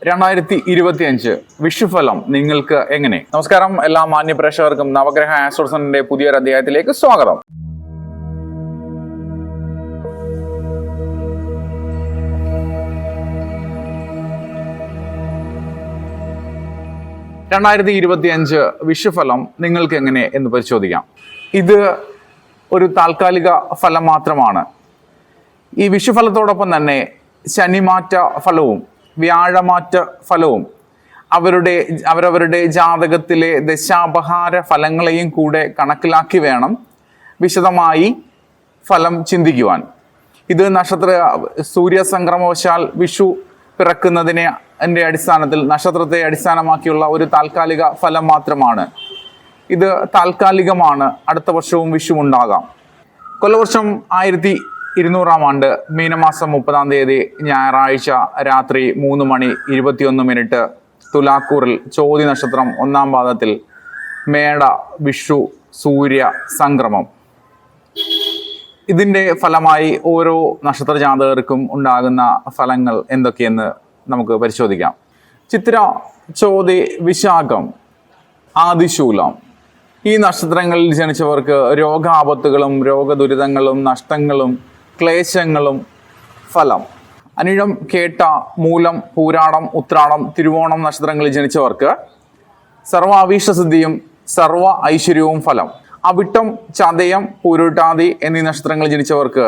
2025 വിഷുഫലം നിങ്ങൾക്ക് എങ്ങനെ? നമസ്കാരം, എല്ലാ മാന്യ പ്രേക്ഷകർക്കും നവഗ്രഹ ആസ്ട്രോസറിന്റെ പുതിയൊരു അധ്യായത്തിലേക്ക് സ്വാഗതം. വിഷുഫലം നിങ്ങൾക്ക് എങ്ങനെ എന്ന് പരിശോധിക്കാം. ഇത് ഒരു താൽക്കാലിക ഫലം മാത്രമാണ്. ഈ വിഷുഫലത്തോടൊപ്പം തന്നെ ശനിമാറ്റ ഫലവും വ്യാഴമാറ്റ ഫലവും അവരവരുടെ ജാതകത്തിലെ ദശാപഹാര ഫലങ്ങളെയും കൂടെ കണക്കിലാക്കി വേണം വിശദമായി ഫലം ചിന്തിക്കുവാൻ. ഇത് സൂര്യസംക്രമവശാൽ വിഷു പിറക്കുന്നതിനെ അടിസ്ഥാനത്തിൽ നക്ഷത്രത്തെ അടിസ്ഥാനമാക്കിയുള്ള ഒരു താൽക്കാലിക ഫലം മാത്രമാണ്. ഇത് താൽക്കാലികമാണ്. അടുത്ത വർഷവും വിഷു ഉണ്ടാകാം. കൊല്ലവർഷം 1200 ആണ്ട് മീനമാസം 30-ാം തീയതി ഞായറാഴ്ച രാത്രി 3:21 തുലാക്കൂറിൽ ചോതി നക്ഷത്രം 1-ാം പാദത്തിൽ മേട വിഷു സൂര്യ സംക്രമം. ഇതിൻ്റെ ഫലമായി ഓരോ നക്ഷത്ര ജാതകർക്കും ഉണ്ടാകുന്ന ഫലങ്ങൾ എന്തൊക്കെയെന്ന് നമുക്ക് പരിശോധിക്കാം. ചിത്ര, ചോതി, വിശാഖം, ആദിശൂലം ഈ നക്ഷത്രങ്ങളിൽ ജനിച്ചവർക്ക് രോഗാപത്തുകളും രോഗദുരിതങ്ങളും നഷ്ടങ്ങളും ക്ലേശങ്ങളും ഫലം. അനിഴം, കേട്ട, മൂലം, പൂരാടം, ഉത്രാടം, തിരുവോണം നക്ഷത്രങ്ങളിൽ ജനിച്ചവർക്ക് സർവ അഭീഷ്ടസിദ്ധിയും സർവ ഐശ്വര്യവും ഫലം. അവിട്ടം, ചതയം, പൂരുട്ടാതി എന്നീ നക്ഷത്രങ്ങളിൽ ജനിച്ചവർക്ക്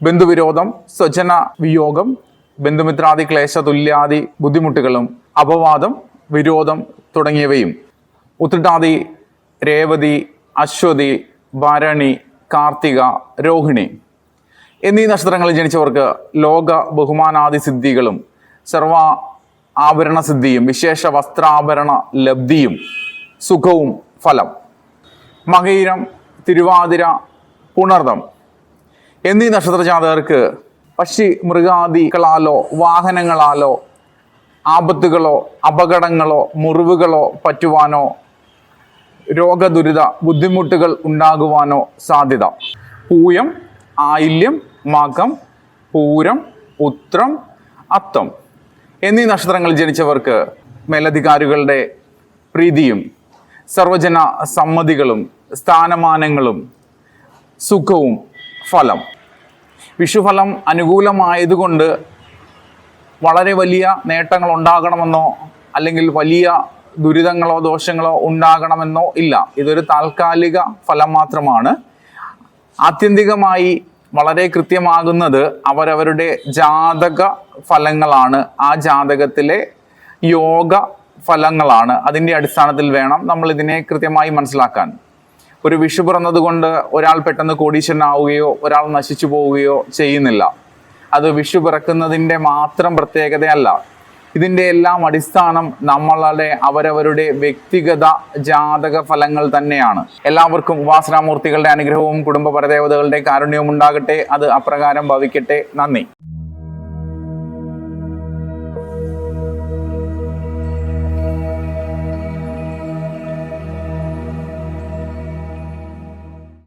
ബന്ധുവിരോധം, സ്വജന വിയോഗം, ബന്ധുമിത്രാദി ക്ലേശ തുല്യാദി ബുദ്ധിമുട്ടുകളും അപവാദം, വിരോധം തുടങ്ങിയവയും. ഉത്രട്ടാതി, രേവതി, അശ്വതി, ഭരണി, കാർത്തിക, രോഹിണി എന്നീ നക്ഷത്രങ്ങളിൽ ജനിച്ചവർക്ക് ലോക ബഹുമാനാദി സിദ്ധികളും സർവ ആഭരണ സിദ്ധിയും വിശേഷ വസ്ത്രാഭരണ ലബ്ധിയും സുഖവും ഫലം. മകയിരം, തിരുവാതിര, പുണർദം എന്നീ നക്ഷത്ര ജാതകർക്ക് പക്ഷി മൃഗാദികളാലോ വാഹനങ്ങളാലോ ആപത്തുകളോ അപകടങ്ങളോ മുറിവുകളോ പറ്റുവാനോ രോഗദുരിത ബുദ്ധിമുട്ടുകൾ ഉണ്ടാകുവാനോ സാധ്യത. പൂയം, ആയില്യം, മകം, പൂരം, ഉത്രം, അത്തം എന്നീ നക്ഷത്രങ്ങളിൽ ജനിച്ചവർക്ക് മേലധികാരികളുടെ പ്രീതിയും സർവജന സമ്മതികളും സ്ഥാനമാനങ്ങളും സുഖവും ഫലം. വിഷുഫലം അനുകൂലമായതുകൊണ്ട് വളരെ വലിയ നേട്ടങ്ങൾ ഉണ്ടാകണമെന്നോ അല്ലെങ്കിൽ വലിയ ദുരിതങ്ങളോ ദോഷങ്ങളോ ഉണ്ടാകണമെന്നോ ഇല്ല. ഇതൊരു താൽക്കാലിക ഫലം മാത്രമാണ്. ആത്യന്തികമായി വളരെ കൃത്യമാകുന്നത് അവരവരുടെ ജാതക ഫലങ്ങളാണ്. ആ ജാതകത്തിലെ യോഗ ഫലങ്ങളാണ്. അതിൻ്റെ അടിസ്ഥാനത്തിൽ വേണം നമ്മൾ ഇതിനെ കൃത്യമായി മനസ്സിലാക്കാൻ. ഒരു വിഷു പിറന്നതുകൊണ്ട് ഒരാൾ പെട്ടെന്ന് കോടീശ്വരനാവുകയോ ഒരാൾ നശിച്ചു പോവുകയോ ചെയ്യുന്നില്ല. അത് വിഷു പിറക്കുന്നതിൻ്റെ മാത്രം പ്രത്യേകതയല്ല. ഇതിൻ്റെ എല്ലാം അടിസ്ഥാനം അവരവരുടെ വ്യക്തിഗത ജാതക ഫലങ്ങൾ തന്നെയാണ്. എല്ലാവർക്കും ഉപാസനാമൂർത്തികളുടെ അനുഗ്രഹവും കുടുംബ പരദേവതകളുടെ കാരുണ്യവും ഉണ്ടാകട്ടെ. അത് അപ്രകാരം ഭവിക്കട്ടെ. നന്ദി.